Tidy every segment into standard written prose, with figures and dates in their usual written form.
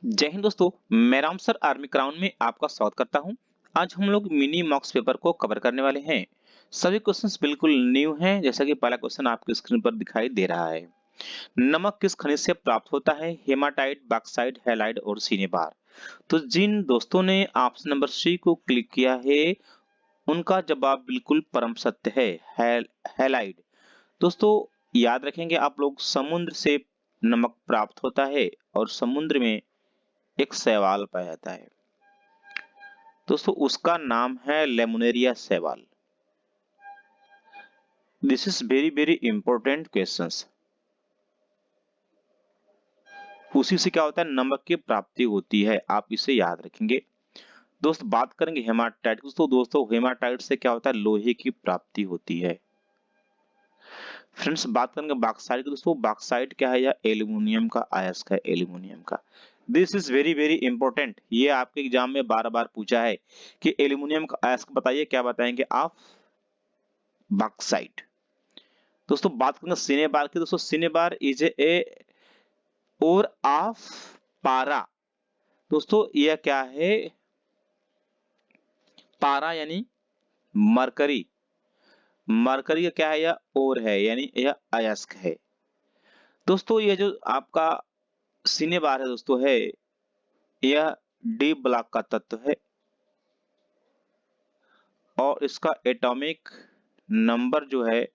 जय हिंद दोस्तों। मैं राम सर आर्मी क्राउन में आपका स्वागत करता हूं। आज हम लोग मिनी मॉक्स पेपर को कवर करने वाले हैं। सभी क्वेश्चंस बिल्कुल न्यू हैं, जैसा कि पहला क्वेश्चन आपकी स्क्रीन पर दिखाई दे रहा है। नमक किस खनिज से प्राप्त होता है? हेमाटाइट, बॉक्साइट, हैलाइड और सिनेबार। तो जिन दोस्तों ने ऑप्शन नंबर सी को क्लिक किया है उनका जवाब बिल्कुल परम सत्य है, हैलाइड। दोस्तों याद रखेंगे आप लोग, समुद्र से नमक प्राप्त होता है और समुद्र में एक शैवाल पाया जाता है। दोस्तों उसका नाम है लेमुनेरिया शैवाल। This is very very important questions. उसी से क्या होता है, नमक की प्राप्ति होती है, आप इसे याद रखेंगे। दोस्त बात करेंगे हेमाटाइट। दोस्तों हेमाटाइट से क्या होता है, लोहे की प्राप्ति होती है। फ्रेंड्स बात करेंगे बॉक्साइट की। दोस्तों बॉक्साइट क्या है, या एल्यूमिनियम का अयस्क है, एल्यूमिनियम का। This is very very important. ये आपके एग्जाम में बार बार पूछा है कि एल्यूमिनियम का अयस्क बताइए, क्या बताएंगे आप? बॉक्साइट। दोस्तों बात करेंगे सिनेबार की। दोस्तों सिनेबार इज ए और ऑफ पारा। दोस्तों यह क्या है, पारा यानी मरकरी। मरकरी का क्या है, यह और है, यानी यह अयस्क है। दोस्तों यह जो आपका सिनेबार है दोस्तों है, यह डी ब्लॉक का तत्व है और इसका एटॉमिक नंबर जो है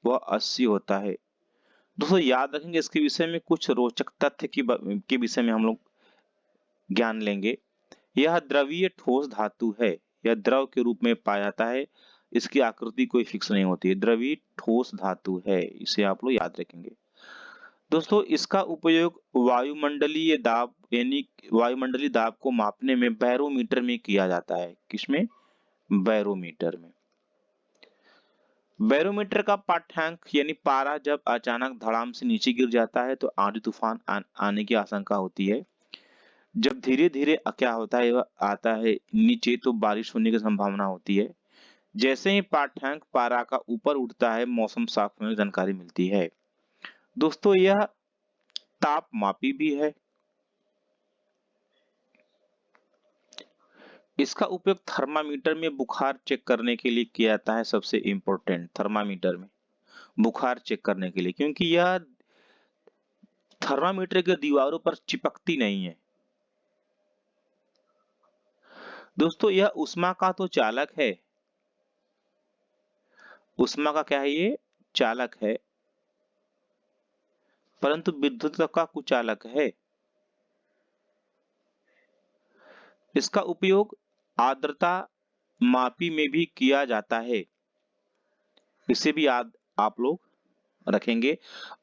वह 80 होता है। दोस्तों याद रखेंगे, इसके विषय में कुछ रोचक तथ्य के विषय में हम लोग ज्ञान लेंगे। यह द्रवीय ठोस धातु है, यह द्रव के रूप में पाया जाता है। इसकी आकृति कोई फिक्स नहीं होती है, द्रवीय ठोस धातु है, इसे आप लोग याद रखेंगे। दोस्तों इसका उपयोग वायुमंडलीय दाब यानी वायुमंडलीय दाब को मापने में बैरोमीटर में किया जाता है। किसमें? बैरोमीटर में। बैरोमीटर का पाठ्यांक यानी पारा जब अचानक धड़ाम से नीचे गिर जाता है तो आंधी तूफान आने की आशंका होती है। जब धीरे धीरे क्या होता है, वह आता है नीचे तो बारिश होने की संभावना होती है। जैसे ही पाठ्यांक पारा का ऊपर उठता है मौसम साफ होने की जानकारी मिलती है। दोस्तों यह तापमापी भी है। इसका उपयोग थर्मामीटर में बुखार चेक करने के लिए किया जाता है। सबसे इंपॉर्टेंट, थर्मामीटर में बुखार चेक करने के लिए, क्योंकि यह थर्मामीटर के दीवारों पर चिपकती नहीं है। दोस्तों यह ऊष्मा का तो चालक है, ऊष्मा का क्या है, ये चालक है, परंतु विद्युत का कुचालक है। इसका उपयोग आर्द्रता मापी में भी किया जाता है, इसे भी याद आप लोग रखेंगे।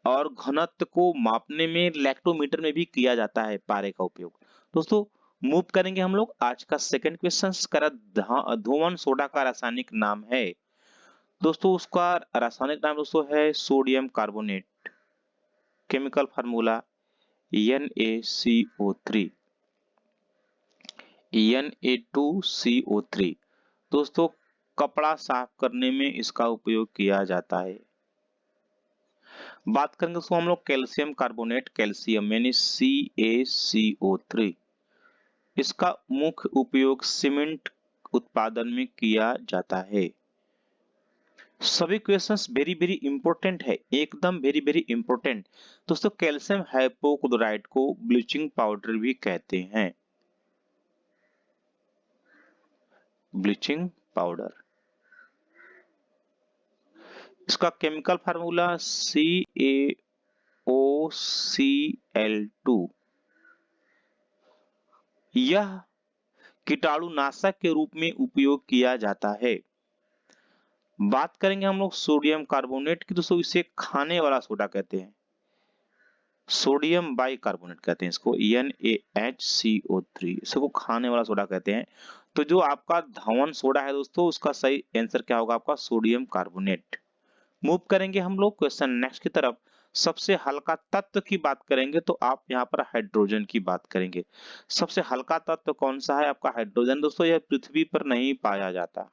और घनत्व को मापने में लैक्टोमीटर में भी किया जाता है पारे का उपयोग। दोस्तों मूव करेंगे हम लोग। आज का सेकंड क्वेश्चन करा, धोवन सोडा का रासायनिक नाम है। दोस्तों उसका रासायनिक नाम दोस्तों है sodium carbonate. Chemical formula NaCO3, Na2CO3। दोस्तों कपड़ा साफ करने में इसका उपयोग किया जाता है। बात करेंगे दोस्तों हम लोग कैल्शियम कार्बोनेट, कैल्शियम यानी CaCO3। इसका मुख्य उपयोग सीमेंट उत्पादन में किया जाता है। सभी क्वेश्चंस वेरी वेरी इंपॉर्टेंट है, एकदम वेरी वेरी इंपॉर्टेंट। दोस्तों कैल्शियम हाइपोक्लोराइड को ब्लीचिंग पाउडर भी कहते हैं, ब्लीचिंग पाउडर। इसका केमिकल फार्मूला CaOCl2। यह कीटाणुनाशक के रूप में उपयोग किया जाता है। बात करेंगे हम लोग सोडियम कार्बोनेट की। दोस्तों इसे खाने वाला सोडा कहते हैं, सोडियम बाइकार्बोनेट कहते हैं इसको, NaHCO3। इसको खाने वाला सोडा कहते हैं। तो जो आपका धवन सोडा है दोस्तों, उसका सही आंसर क्या होगा आपका? Sodium carbonate. मूव करेंगे हम लोग क्वेश्चन नेक्स्ट की तरफ। सबसे हल्का तत्व की बात करेंगे तो आप यहाँ पर हाइड्रोजन की बात करेंगे। सबसे हल्का तत्व कौन सा है आपका? हाइड्रोजन। दोस्तों यह पृथ्वी पर नहीं पाया जाता,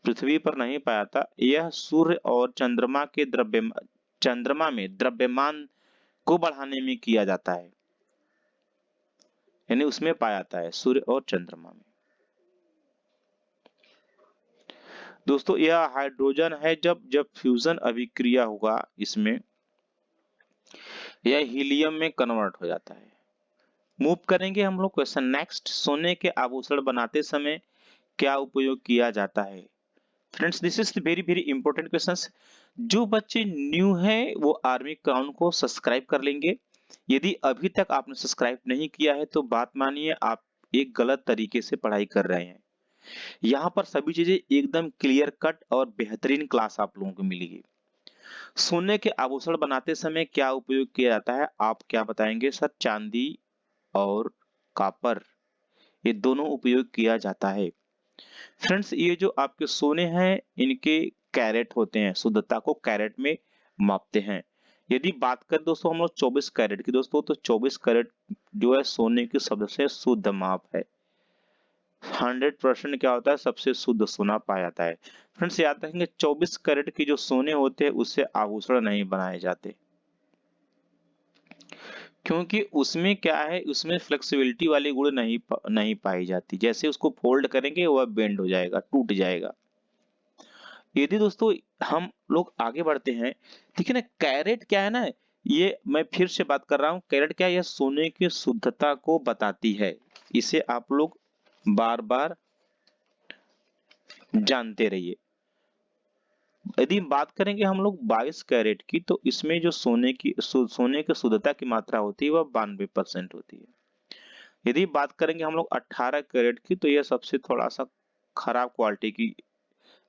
पृथ्वी पर नहीं पाया जाता। यह सूर्य और चंद्रमा में द्रव्यमान को बढ़ाने में किया जाता है। यानी उसमें पाया जाता है, सूर्य और चंद्रमा में। दोस्तों यह हाइड्रोजन है, जब जब फ्यूजन अभिक्रिया होगा इसमें, यह हीलियम में कन्वर्ट हो जाता है। मूव करेंगे हम लोग क्वेश्चन नेक्स्ट। सोने के आभूषण बनाते समय क्या उपयोग किया जाता है? Friends this is very very important questions. जो बच्चे न्यू हैं वो आर्मी क्राउन को सब्सक्राइब कर लेंगे। यदि अभी तक आपने सब्सक्राइब नहीं किया है तो बात मानिए, आप एक गलत तरीके से पढ़ाई कर रहे हैं। यहाँ पर सभी चीजें एकदम क्लियर कट और बेहतरीन क्लास आप लोगों को मिलेगी। सोने के आभूषण बनाते समय क्या उपयोग किया जाता है? आप क्या बताएंगे? सर चांदी और कॉपर, ये दोनों उपयोग किया जाता है। फ्रेंड्स ये जो आपके सोने हैं इनके कैरेट होते हैं, शुद्धता को कैरेट में मापते हैं। यदि बात करें दोस्तों हम लोग 24 कैरेट की दोस्तों, तो 24 कैरेट जो है सोने की सबसे शुद्ध माप है। 100% क्या होता है? सबसे शुद्ध सोना पाया जाता है। फ्रेंड्स याद रखेंगे 24 कैरेट की जो सोने होते हैं उससे आभूषण नहीं बनाए जाते, क्योंकि उसमें क्या है, उसमें फ्लेक्सिबिलिटी वाली गुण नहीं पाई जाती। जैसे उसको फोल्ड करेंगे वह बेंड हो जाएगा, टूट जाएगा। यदि दोस्तों हम लोग आगे बढ़ते हैं, ठीक है ना, कैरेट क्या है ना, ये मैं फिर से बात कर रहा हूँ, कैरेट क्या है? यह सोने की शुद्धता को बताती है। इसे आप लोग बार बार जानते रहिए। यदि बात करेंगे हम लोग 22 कैरेट की, तो इसमें जो सोने की शुद्धता की मात्रा होती है वह 92% होती है। यदि बात करेंगे हम लोग 18 कैरेट की, तो यह सबसे थोड़ा सा खराब क्वालिटी की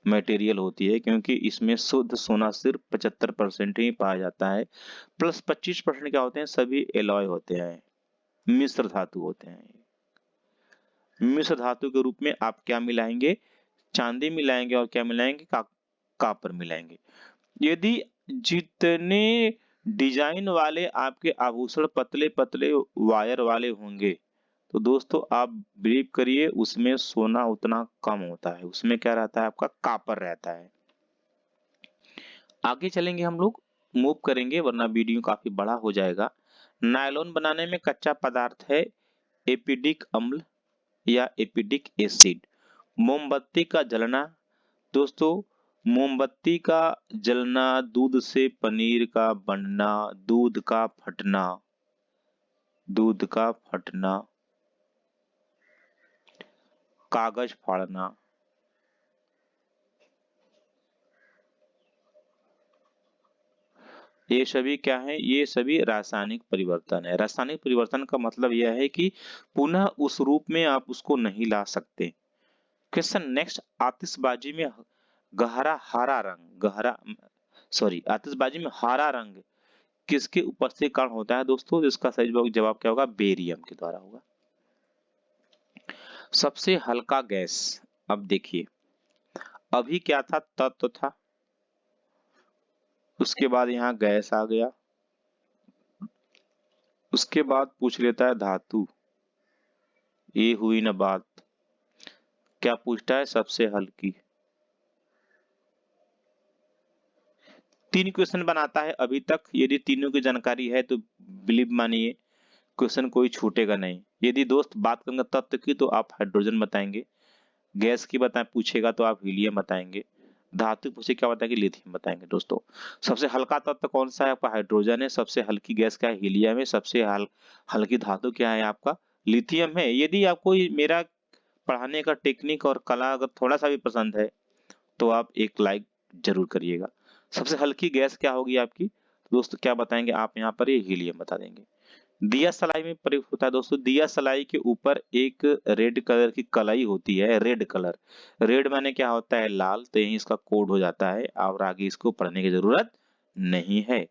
मटेरियल होती है, क्योंकि इसमें शुद्ध सोना सिर्फ 75% ही पाया जाता है। प्लस 25% क्या होते हैं? सभी एलॉय होते हैं, मिश्र धातु होते हैं। मिश्र धातु के रूप में आप क्या मिलाएंगे? चांदी मिलाएंगे और क्या मिलाएंगे? कॉपर मिलाएंगे। यदि जितने डिजाइन वाले आपके आभूषण पतले पतले वायर वाले होंगे, तो दोस्तों आप बिलीव करिए उसमें सोना उतना कम होता है, उसमें क्या रहता है? आपका कॉपर रहता है। आगे चलेंगे हम लोग, मूव करेंगे वरना वीडियो काफी बड़ा हो जाएगा। नायलॉन बनाने में कच्चा पदार्थ है एपिडिक अम्ल या एपिडिक एसिड। मोमबत्ती का जलना, दोस्तों मोमबत्ती का जलना, दूध से पनीर का बनना, दूध का फटना, कागज फाड़ना, ये सभी क्या है? ये सभी रासायनिक परिवर्तन है। रासायनिक परिवर्तन का मतलब यह है कि पुनः उस रूप में आप उसको नहीं ला सकते। Question next. आतिशबाजी में आतिशबाजी में हरा रंग किसके उपस्थिति के कारण होता है दोस्तों? इसका सही जवाब क्या होगा? बेरियम के द्वारा होगा। सबसे हल्का गैस, अब देखिए अभी क्या था? तत्व था, उसके बाद यहाँ गैस आ गया, उसके बाद पूछ लेता है धातु। ये हुई ना बात। क्या पूछता है? सबसे हल्की। 3 क्वेश्चन बनाता है अभी तक। यदि तीनों की जानकारी है तो बिलीव मानिए क्वेश्चन कोई छूटेगा नहीं। यदि दोस्त बात करेंगे तत्व की तो आप हाइड्रोजन बताएंगे, गैस की पूछेगा तो आप हीलियम बताएंगे, धातु पूछे क्या बताएंगे? लिथियम बताएंगे। दोस्तों सबसे हल्का तत्व कौन सा है? आपका हाइड्रोजन है। सबसे हल्की गैस क्या है? हीलियम है। सबसे हल्की धातु क्या है? आपका लिथियम है। यदि आपको मेरा पढ़ाने का टेक्निक और कला अगर थोड़ा सा भी पसंद है तो आप एक लाइक जरूर करिएगा। सबसे हल्की गैस क्या होगी आपकी? दोस्तों क्या बताएंगे आप? यहाँ पर ये हीलियम बता देंगे। दिया सलाई में प्रयुक्त होता है दोस्तों। दिया सलाई के ऊपर एक रेड कलर की कलाई होती है, रेड कलर। रेड माने क्या होता है? लाल। तो यही इसका कोड हो जाता है और आगे इसको पढ़ने की जरूरत नहीं है।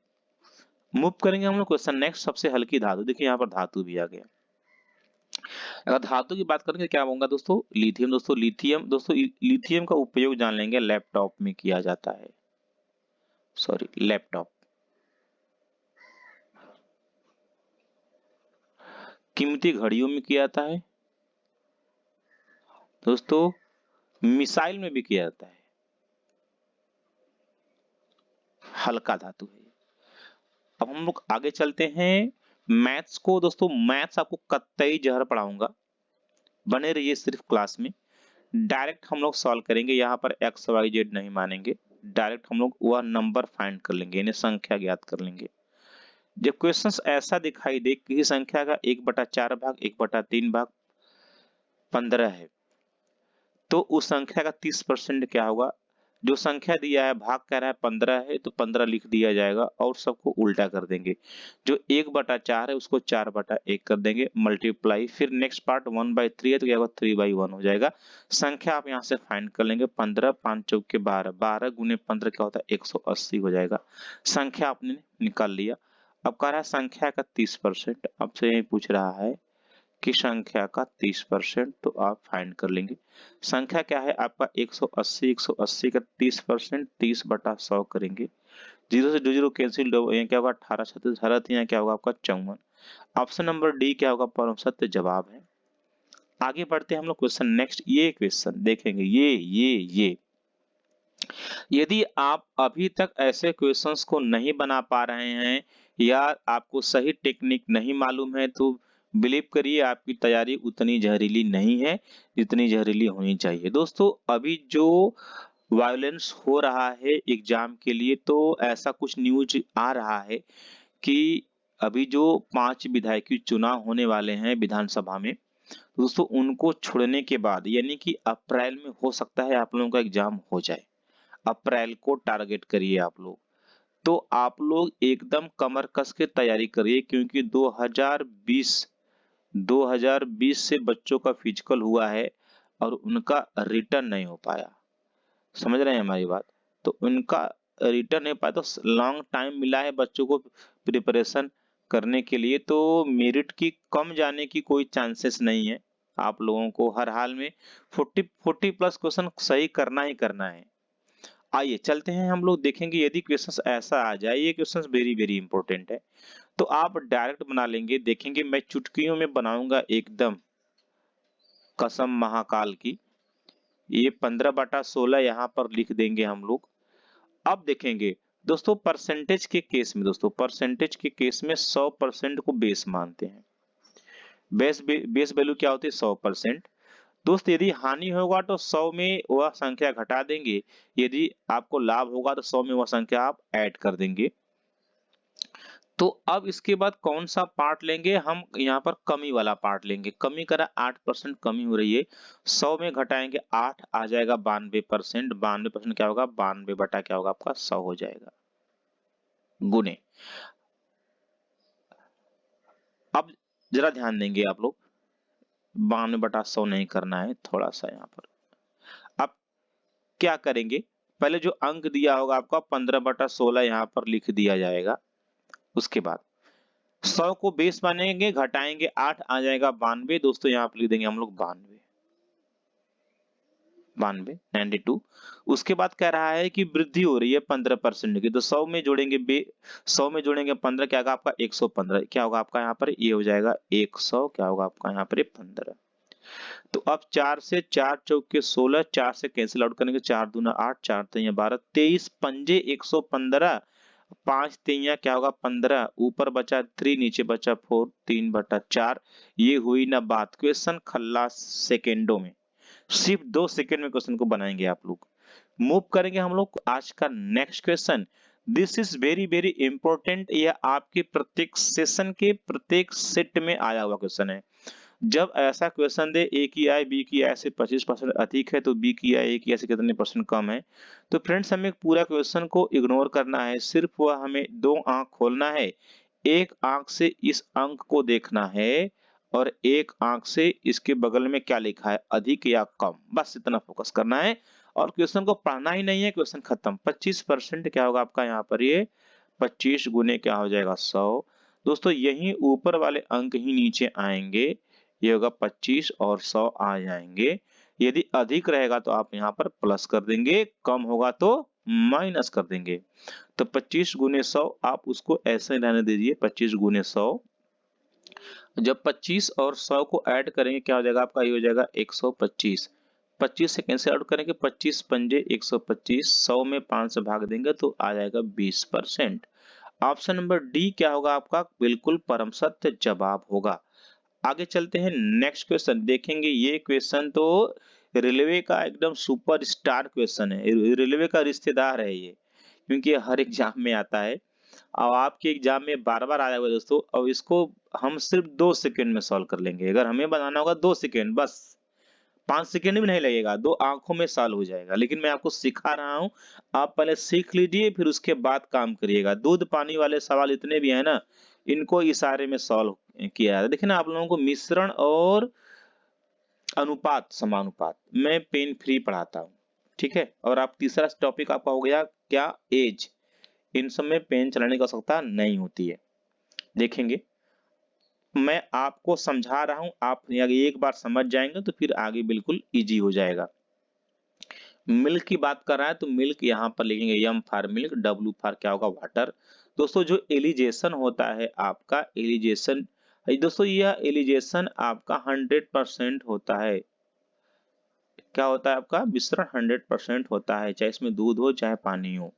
मूव करेंगे हम लोग क्वेश्चन नेक्स्ट। सबसे हल्की धातु, देखिए यहाँ पर धातु भी आ गया। अगर धातु की बात करेंगे क्या होगा दोस्तों? लिथियम। दोस्तों लिथियम का उपयोग जान लेंगे, लैपटॉप में किया जाता है। Sorry, laptop. कीमती घड़ियों में किया जाता है दोस्तों। मिसाइल में भी किया जाता है। हल्का धातु है। अब हम लोग आगे चलते हैं। मैथ्स को दोस्तों, मैथ्स आपको कतई जहर पढ़ाऊंगा, बने रहिए सिर्फ क्लास में। डायरेक्ट हम लोग सॉल्व करेंगे, यहाँ पर एक्स वाई जेड नहीं मानेंगे, डायरेक्ट हम लोग वह नंबर फाइंड कर लेंगे, यानी संख्या ज्ञात कर लेंगे। जब क्वेश्चंस ऐसा दिखाई दे, किसी संख्या का 1/4 भाग 1/3 भाग 15 है, तो उस संख्या का 30% क्या होगा? जो संख्या दिया है, भाग कह रहा है 15 है, तो 15 लिख दिया जाएगा और सबको उल्टा कर देंगे। जो 1/4 है उसको 4/1 कर देंगे, मल्टीप्लाई, फिर नेक्स्ट पार्ट 1/3 है तो क्या होगा? 3/1 हो जाएगा। संख्या आप यहाँ से फाइंड कर लेंगे, 15 5 चौके 12, 12 गुने 15 क्या होता है? 180 हो जाएगा। संख्या आपने निकाल लिया। अब कह रहा है संख्या का 30%, आपसे यही पूछ रहा है की संख्या का 30%, तो आप फाइंड कर लेंगे। संख्या क्या है आपका? 180, 180 का 30%, 30/100 करेंगे। 0 से 0 कैंसिल, यहाँ क्या होगा? 18 36 18, यहाँ क्या होगा आपका? 54। ऑप्शन नंबर डी क्या होगा? परम सत्य जवाब है। आगे बढ़ते हैं हम लोग क्वेश्चन नेक्स्ट। ये क्वेश्चन देखेंगे, ये यदि आप अभी तक ऐसे क्वेश्चंस को नहीं बना पा रहे हैं या आपको सही टेक्निक नहीं मालूम है, तो बिलीव करिए आपकी तैयारी उतनी जहरीली नहीं है जितनी जहरीली होनी चाहिए। दोस्तों, अभी जो वायलेंस हो रहा है एग्जाम के लिए, तो ऐसा कुछ न्यूज आ रहा है कि अभी जो 5 विधायकी चुनाव होने वाले हैं विधानसभा में, दोस्तों उनको छोड़ने के बाद, यानी कि अप्रैल में हो सकता है आप लोगों का एग्जाम हो जाए। अप्रैल को टारगेट करिए आप लोग। तो आप लोग एकदम कमर कस के तैयारी करिए, क्योंकि 2020 से बच्चों का फिजिकल हुआ है और उनका रिटर्न नहीं हो पाया। समझ रहे हैं हमारी बात? तो उनका रिटर्न नहीं पाया, तो लॉन्ग टाइम मिला है बच्चों को प्रिपरेशन करने के लिए, तो मेरिट की कम जाने की कोई चांसेस नहीं है। आप लोगों को हर हाल में 40 प्लस क्वेश्चन सही करना ही करना है। आइए चलते हैं, हम लोग देखेंगे यदि क्वेश्चंस ऐसा आ जाए, ये क्वेश्चंस वेरी वेरी इंपॉर्टेंट है, तो आप डायरेक्ट बना लेंगे। देखेंगे मैं चुटकियों में बनाऊंगा एकदम, कसम महाकाल की। ये 15/16 यहाँ पर लिख देंगे हम लोग। अब देखेंगे दोस्तों, परसेंटेज के केस में, दोस्तों परसेंटेज के केस में 100% को बेस मानते हैं। बेस वैल्यू क्या होती है? 100%। दोस्त यदि हानि होगा तो 100 में वह संख्या घटा देंगे, यदि आपको लाभ होगा तो 100 में वह संख्या आप ऐड कर देंगे। तो अब इसके बाद कौन सा पार्ट लेंगे? हम यहाँ पर कमी वाला पार्ट लेंगे। कमी करा 8% कमी हो रही है, 100 में घटाएंगे 8 आ जाएगा 92%। 92% क्या होगा? 92 बटा क्या होगा आपका? 100 हो जाएगा, गुने। अब जरा ध्यान देंगे आप लोग, 92/100 नहीं करना है, थोड़ा सा यहाँ पर। अब क्या करेंगे? पहले जो अंक दिया होगा आपका 15/16 यहाँ पर लिख दिया जाएगा। उसके बाद 100 को बेस मानेंगे, घटाएंगे 8 आ जाएगा 92। दोस्तों यहाँ पर लिख देंगे हम लोग 92। उसके बाद कह रहा है कि वृद्धि हो रही है 15% की, तो 100 में जोड़ेंगे 100 में जोड़ेंगे 15, क्या होगा आपका? 115। क्या होगा आपका यहाँ पर? ये हो जाएगा 100। क्या होगा आपका यहाँ पर? 15। तो अब 4 से 4 चौके 16, 4 से कैंसिल आउट करेंगे, 4 दूना 8, 4 तिया 12, 23 पंजे 115, 5 तिया क्या होगा? 15, ऊपर बचा 3, नीचे बचा 4, 3/4। ये हुई ना बात। क्वेश्चन खल्लास सेकेंडों में, सिर्फ 2 सेकेंड में क्वेश्चन को बनाएंगे आप लोग। मूव करेंगे हम लोग आज का next question. This is very very important, यह आपके प्रत्येक सेशन के प्रत्येक सेट में आया हुआ क्वेश्चन है। जब ऐसा क्वेश्चन दे ए की आय बी की आय से 25% अधिक है, तो बी की आय ए की आय से कितने % कम है, तो फ्रेंड्स हमें पूरा क्वेश्चन को इग्नोर करना है। सिर्फ वह हमें 2 आंख खोलना है, एक आंख से इस अंक को देखना है और एक आंख से इसके बगल में क्या लिखा है, अधिक या कम, बस इतना फोकस करना है और क्वेश्चन को पढ़ना ही नहीं है। क्वेश्चन खत्म। 25% क्या होगा आपका यहाँ पर? ये 25 गुने क्या हो जाएगा? 100। दोस्तों यही ऊपर वाले अंक ही नीचे आएंगे, ये होगा 25 और 100 आ जाएंगे। यदि अधिक रहेगा तो आप यहाँ पर प्लस कर देंगे, कम होगा तो माइनस कर देंगे। तो 25 गुने 100 आप उसको ऐसे रहने दीजिए, 25 गुने 100। जब 25 और 100 को ऐड करेंगे क्या हो जाएगा आपका? ये हो जाएगा 125। 25 से कैंसिल आउट करेंगे, 25 पंजे 125, 100 में 5 से भाग देंगे तो आ जाएगा 20%। ऑप्शन नंबर डी क्या होगा आपका बिल्कुल परम सत्य जवाब होगा। आगे चलते हैं, नेक्स्ट क्वेश्चन देखेंगे। ये क्वेश्चन तो रेलवे का एकदम सुपर स्टार क्वेश्चन है, रेलवे का रिश्तेदार है ये, क्योंकि ये हर एग्जाम में आता है और आपके एग्जाम में बार बार आ जाएगा दोस्तों। और इसको हम सिर्फ 2 सेकंड में सॉल्व कर लेंगे, अगर हमें बनाना होगा 2 सेकंड बस, 5 सेकंड भी नहीं लगेगा, 2 आंखों में सॉल्व हो जाएगा। लेकिन मैं आपको सिखा रहा हूँ, आप पहले सीख लीजिए फिर उसके बाद काम करिएगा। दूध पानी वाले सवाल इतने भी है ना, इनको इशारे में सॉल्व किया है। देखिए ना, आप लोगों को मिश्रण और अनुपात समानुपात मैं पेन फ्री पढ़ाता हूँ, ठीक है। और आप तीसरा टॉपिक आपका हो गया क्या, एज। इन सब में पेन चलाने की आवश्यकता नहीं होती है। देखेंगे, मैं आपको समझा रहा हूं, आप एक बार समझ जाएंगे तो फिर आगे बिल्कुल इजी हो जाएगा। मिल्क की बात कर रहा है तो मिल्क यहाँ पर लिखेंगे यम फॉर मिल्क, डब्ल्यू फॉर क्या होगा, वाटर। दोस्तों जो एलिजेशन होता है आपका, एलिजेशन दोस्तों, यह एलिजेशन आपका 100% होता है। क्या होता है आपका, मिश्रण 100% होता है, चाहे इसमें दूध हो चाहे पानी हो।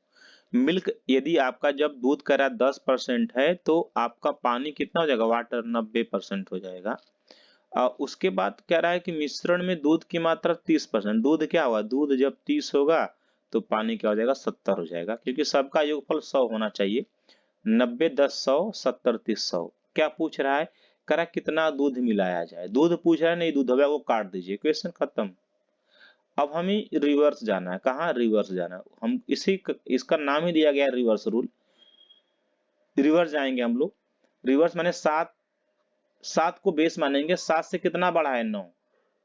मिल्क यदि आपका जब दूध का 10% है तो आपका पानी कितना हो जाएगा, वाटर 90% हो जाएगा। उसके बाद कह रहा है कि मिश्रण में दूध की मात्रा 30%। दूध क्या हुआ, दूध जब 30 होगा तो पानी क्या हो जाएगा, 70 हो जाएगा, क्योंकि सबका योगफल 100 होना चाहिए। 90 10 100 70 30 100। क्या पूछ रहा है, कह रहा है कितना दूध मिलाया जाए। दूध पूछ रहा है, नहीं दूध होगा, वो काट दीजिए, क्वेश्चन खत्म। अब हमें रिवर्स जाना है, कहाँ रिवर्स जाना है, हम इसका नाम ही दिया गया है रिवर्स रूल। रिवर्स जाएंगे हम लोग, रिवर्स माने 7, 7 को बेस मानेंगे, 7 से कितना बड़ा है, 9,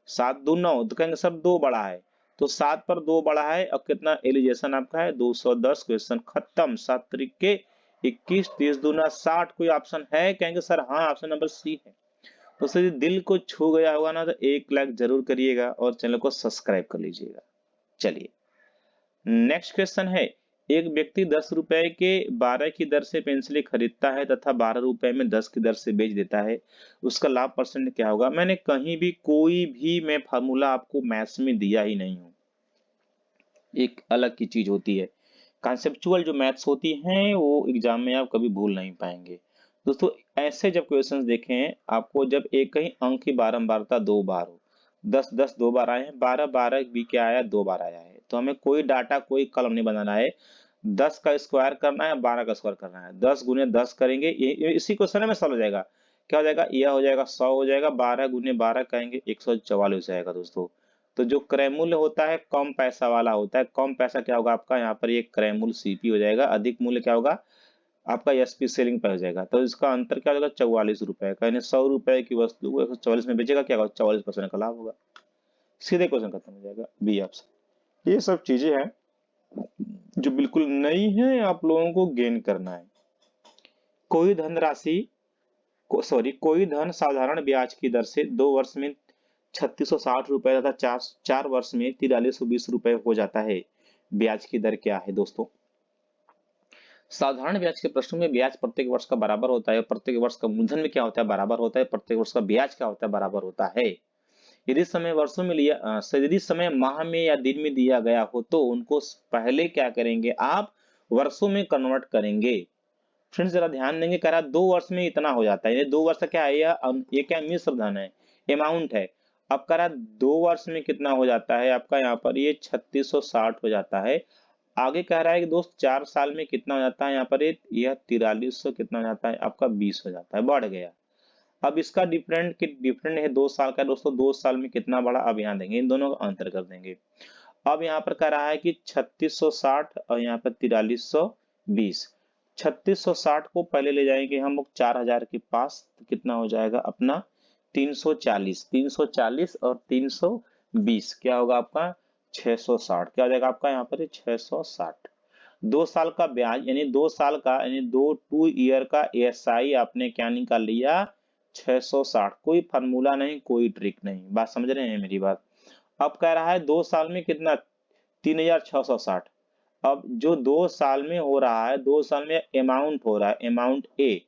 7 2 9, तो कहेंगे सब 2 बड़ा है, तो 7 पर 2 बड़ा है। और कितना एलिजेशन आपका है, 210। क्वेश्चन खत्म। 7 तरीके 21, 30 दूना 60। कोई ऑप्शन है, कहेंगे सर हाँ, ऑप्शन नंबर सी है। तो सर दिल को छू गया होगा ना, तो 1 लाइक जरूर करिएगा और चैनल को सब्सक्राइब कर लीजिएगा। चलिए नेक्स्ट क्वेश्चन है, एक व्यक्ति 10 रुपए के 12 की दर से पेंसिलें खरीदता है तथा 12 रुपए में 10 की दर से बेच देता है, उसका लाभ परसेंट क्या होगा। मैंने कहीं भी कोई भी मैं फार्मूला आपको मैथ्स में दिया ही नहीं हूं, एक अलग की चीज होती है। कॉन्सेप्चुअल जो मैथ्स होती हैं वो एग्जाम में आप कभी भूल नहीं पाएंगे। दोस्तों ऐसे जब क्वेश्चंस देखें आपको, जब एक ही अंक की बारंबारता 2 बार हो, 10 10 2 बार आए हैं, 12 12 भी क्या आया, 2 बार आया है, तो हमें कोई डाटा कोई कलम नहीं बनाना है। 10 का स्क्वायर करना है, 12 का स्क्वायर करना है, 10 गुने 10 करेंगे, इसी क्वेश्चन में सॉल्व हो जाएगा। क्या हो जाएगा, यह हो जाएगा 100 हो जाएगा, 12 गुने 12 कहेंगे 144 हो जाएगा दोस्तों। तो जो क्रय मूल्य होता है कम पैसा वाला होता है, कम पैसा क्या होगा आपका, यहाँ पर ये क्रय मूल्य सीपी हो जाएगा, अधिक मूल्य क्या होगा आपका एसपी सेलिंग पे हो जाएगा। तो इसका अंतर क्या हो जाएगा, 44 रुपए का, यानी 100 रुपए की वस्तु को 144 में बेचेगा, क्या होगा, 44% का लाभ होगा। सीधे क्वेश्चन खत्म हो जाएगा, बी ऑप्शन। ये सब चीजें हैं जो बिल्कुल नई है, आप लोगों को गेन करना है। कोई धनराशि कोई धन साधारण ब्याज की दर से 2 वर्ष में 3660 रुपए तथा 4 वर्ष में 4320 रुपए हो जाता है, ब्याज की दर क्या है दोस्तों। साधारण ब्याज के प्रश्नों में ब्याज प्रत्येक वर्ष का बराबर होता है, प्रत्येक वर्ष का मूलधन में क्या होता है, बराबर होता है, प्रत्येक वर्ष का ब्याज क्या होता है, बराबर होता है। यदि समय वर्षों में यदि समय माह में या दिन में दिया गया हो तो उनको पहले क्या करेंगे, आप वर्षों में कन्वर्ट करेंगे। फ्रेंड्स जरा ध्यान देंगे, कह रहा 2 वर्ष में इतना हो जाता है, ये 2 वर्ष का क्या है, ये क्या मिश्र धन है, अमाउंट है। अब कह रहा 2 वर्ष में कितना हो जाता है आपका, यहाँ पर ये 3660 हो जाता है। आगे कह रहा है कि दोस्त 4 साल में कितना हो जाता है, यहाँ पर यह 4300 कितना हो जाता है आपका, 20 हो जाता है, बढ़ गया। अब इसका डिफरेंट है 2 साल का दोस्तों, 2 साल में कितना बढ़ा, अब यहाँ देंगे, इन दोनों का अंतर कर देंगे। अब यहाँ पर कह रहा है कि 3660 और यहाँ पर 4320। 3660 को पहले ले जाएंगे हम लोग 4000 के पास, तो कितना हो जाएगा अपना 340, 340 और 320 क्या होगा आपका 660, क्या हो जाएगा आपका यहाँ पर 660। 2 साल का ब्याज यानी 2 साल का यानी 2 ईयर का एसआई आपने क्या निकाल लिया, 660। कोई फार्मूला नहीं, कोई ट्रिक नहीं, बात समझ रहे हैं मेरी बात। अब कह रहा है 2 साल में कितना, 3660। अब जो 2 साल में हो रहा है, 2 साल में अमाउंट हो रहा है, अमाउंट ए,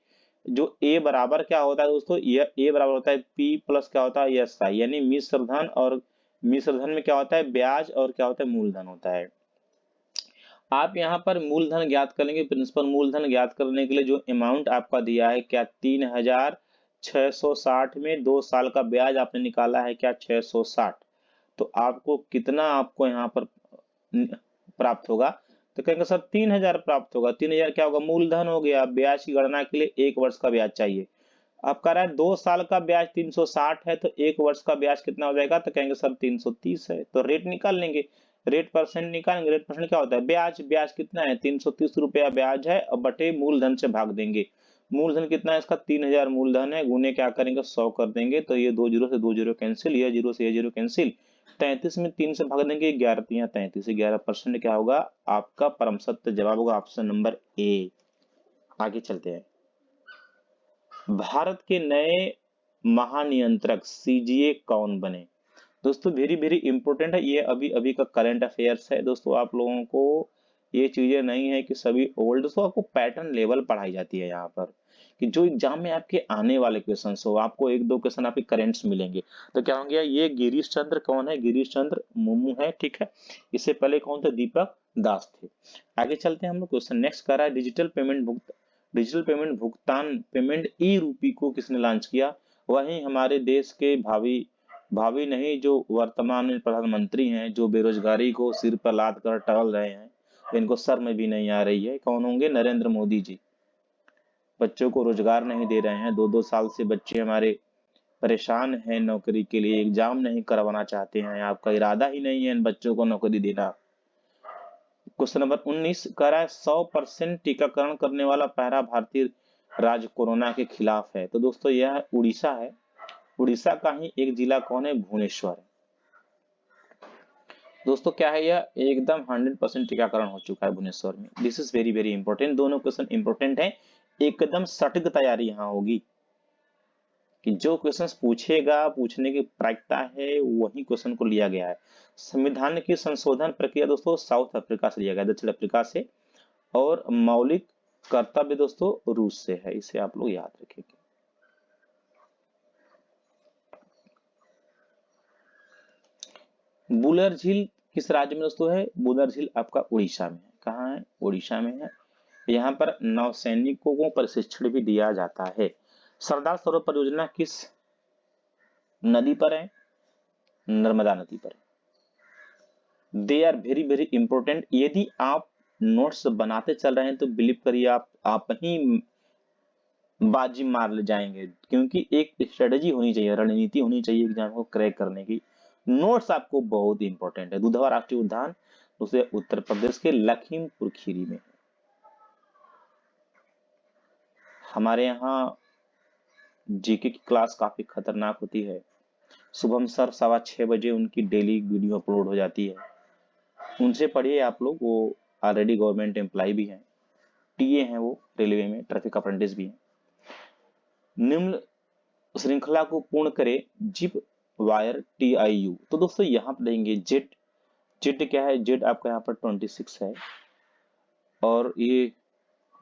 जो ए बराबर क्या होता है दोस्तों, ये ए बराबर होता है पी प्लस क्या होता है एस आई, यानी मिश्र धन। और मिश्र धन में क्या होता है, ब्याज और क्या होता है, मूलधन होता है। आप यहाँ पर मूलधन ज्ञात करेंगे। प्रिंसिपल मूलधन ज्ञात करने के लिए जो अमाउंट आपका दिया है क्या 3660 में 2 साल का ब्याज आपने निकाला है क्या 660, तो आपको कितना आपको यहाँ पर प्राप्त होगा, तो कहेंगे सर 3000 प्राप्त होगा। 3000 क्या होगा, मूलधन हो गया। ब्याज की गणना के लिए 1 वर्ष का ब्याज चाहिए। अब कह रहा है 2 साल का ब्याज 360 है, तो 1 वर्ष का ब्याज कितना हो जाएगा, तो कहेंगे सर 330 है। तो रेट निकाल लेंगे, रेट परसेंट निकालेंगे। रेट परसेंट क्या होता है, ब्याज। ब्याज कितना है, 330 रुपया ब्याज है, और बटे मूलधन से भाग देंगे। मूलधन कितना है इसका, 3000 मूलधन है, गुने क्या करेंगे 100 कर देंगे, तो ये 2 जीरो से 2 जीरो कैंसिल, ये जीरो से ये जीरो कैंसिल। 33 में 3 से भाग देंगे, 11 3 33, 11% क्या होगा आपका परम सत्य जवाब होगा ऑप्शन नंबर ए। आगे चलते हैं। भारत के नए महानियंत्रक सीजीए कौन बने। दोस्तों वेरी वेरी इंपॉर्टेंट है, ये अभी अभी का करंट अफेयर्स है दोस्तों। आप लोगों को ये चीजें नहीं है कि सभी ओल्ड, दोस्तों आपको पैटर्न लेवल पढ़ाई जाती है यहाँ पर, कि जो एग्जाम में आपके आने वाले क्वेश्चन हो, आपको 1-2 क्वेश्चन आपके करेंट्स मिलेंगे। तो क्या होंगे, ये गिरीश चंद्र कौन है, गिरीश चंद्र मुर्मू है, ठीक है। इससे पहले कौन थे, दीपक दास थे। आगे चलते हैं हम लोग। क्वेश्चन नेक्स्ट कर रहा है डिजिटल पेमेंट भुगतान पेमेंट ई रूपी को किसने लॉन्च किया। वहीं हमारे देश के भावी नहीं जो वर्तमान में प्रधानमंत्री हैं, जो बेरोजगारी को सिर पर लाद कर टहल रहे हैं, इनको शर्म भी नहीं आ रही है, कौन होंगे, नरेंद्र मोदी जी। बच्चों को रोजगार नहीं दे रहे हैं, 2-2 साल से बच्चे हमारे परेशान हैं नौकरी के लिए, एग्जाम नहीं करवाना चाहते हैं, आपका इरादा ही नहीं है इन बच्चों को नौकरी देना। क्वेश्चन नंबर 19 कह रहा है 100% टीकाकरण करने वाला पहला भारतीय राज्य कोरोना के खिलाफ है। तो दोस्तों यह उड़ीसा है। उड़ीसा का ही एक जिला कौन है, भुवनेश्वर। दोस्तों क्या है, यह एकदम 100% टीकाकरण हो चुका है भुवनेश्वर में। This is very very important, दोनों क्वेश्चन इंपॉर्टेंट है, एकदम सटीक तैयारी यहाँ होगी कि जो क्वेश्चंस पूछेगा, पूछने की प्रायिकता है, वही क्वेश्चन को लिया गया है। संविधान की संशोधन प्रक्रिया दोस्तों साउथ अफ्रीका से लिया गया, दक्षिण अफ्रीका से, और मौलिक कर्तव्य दोस्तों रूस से है, इसे आप लोग याद रखेंगे। बुलर झील किस राज्य में दोस्तों है, बुलर झील आपका उड़ीसा में है। कहाँ है, उड़ीसा में है। यहाँ पर नौसैनिकों को प्रशिक्षण भी दिया जाता है। सरदार सरोवर परियोजना किस नदी पर है, नर्मदा नदी पर। They are very very important. यदि आप नोट्स बनाते चल रहे हैं तो बिलीव करिए आप ही बाजी मार ले जाएंगे, क्योंकि एक स्ट्रेटेजी होनी चाहिए, रणनीति होनी चाहिए एग्जाम को क्रैक करने की। नोट्स आपको बहुत इंपॉर्टेंट है। दुधवा राष्ट्रीय उद्यान उसे उत्तर प्रदेश के लखीमपुर खीरी में। हमारे यहाँ जीके की क्लास काफी खतरनाक होती है। सुबह सर 6:15 बजे उनकी डेली वीडियो अपलोड हो जाती है, उनसे पढ़िए आप लोग। वो ऑलरेडी गवर्नमेंट एम्प्लॉय भी हैं, टीए हैं, वो रेलवे में ट्रैफिक अप्रेंटिस भी हैं। निम्न श्रृंखला को पूर्ण करे जिप वायर TIU। तो दोस्तों यहाँ पर देंगे जेट। जेट क्या है, जेट आपका यहाँ पर 26 है, और ये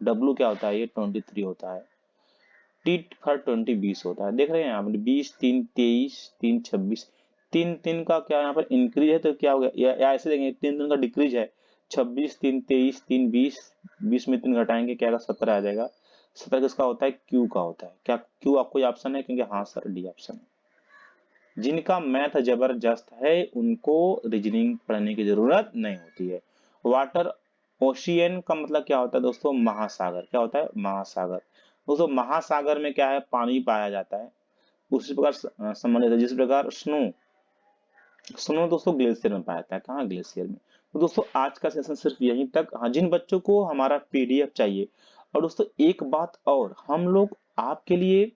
डब्ल्यू क्या होता है, ये 23 होता है। टी फॉर 20 होता है, देख रहे हैं आप 20 3 23 3 26, 3 का क्या यहाँ पर इंक्रीज है, तो क्या हो गया, या ऐसे देंगे 3 का डिक्रीज है, 26 3 23 3 20, 20 में 3 घटाएंगे क्या आएगा, 17 आ जाएगा। 17 किसका होता है, क्यू का होता है। क्या क्यू आपको ऑप्शन है, क्योंकि हाँ सर डी ऑप्शन है। जिनका मैथ जबरदस्त है उनको रीजनिंग पढ़ने की जरूरत नहीं होती है। वाटर ओशियन का मतलब क्या होता है दोस्तों, महासागर। क्या होता है, महासागर। दोस्तों महासागर में क्या है, पानी पाया जाता है। उसी प्रकार संबंधित है, जिस प्रकार स्नो स्नो दोस्तों ग्लेशियर में पाया जाता है। कहाँ, ग्लेशियर में। तो दोस्तों आज का सेशन सिर्फ यहीं तक। हाँ, जिन बच्चों को हमारा PDF चाहिए, और दोस्तों एक बात और, हम लोग आपके लिए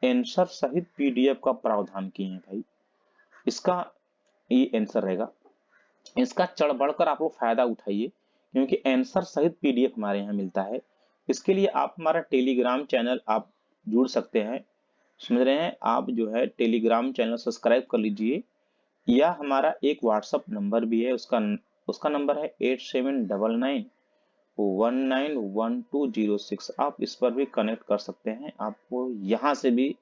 आंसर सहित PDF का प्रावधान किए हैं भाई। इसका ये आंसर रहेगा, इसका चढ़ बढ़कर आप लोग फायदा उठाइए, क्योंकि आंसर सहित PDF हमारे यहाँ मिलता है। इसके लिए आप हमारा टेलीग्राम चैनल आप जुड़ सकते हैं, समझ रहे हैं आप, जो है टेलीग्राम चैनल सब्सक्राइब कर लीजिए, या हमारा एक व्हाट्सएप नंबर भी है, उसका नंबर है 8799191206। आप इस पर भी कनेक्ट कर सकते हैं, आपको यहाँ से भी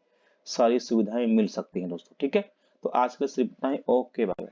सारी सुविधाएं मिल सकती हैं दोस्तों, ठीक है। तो आज के सिर्फ इतना ही, ओके बाय।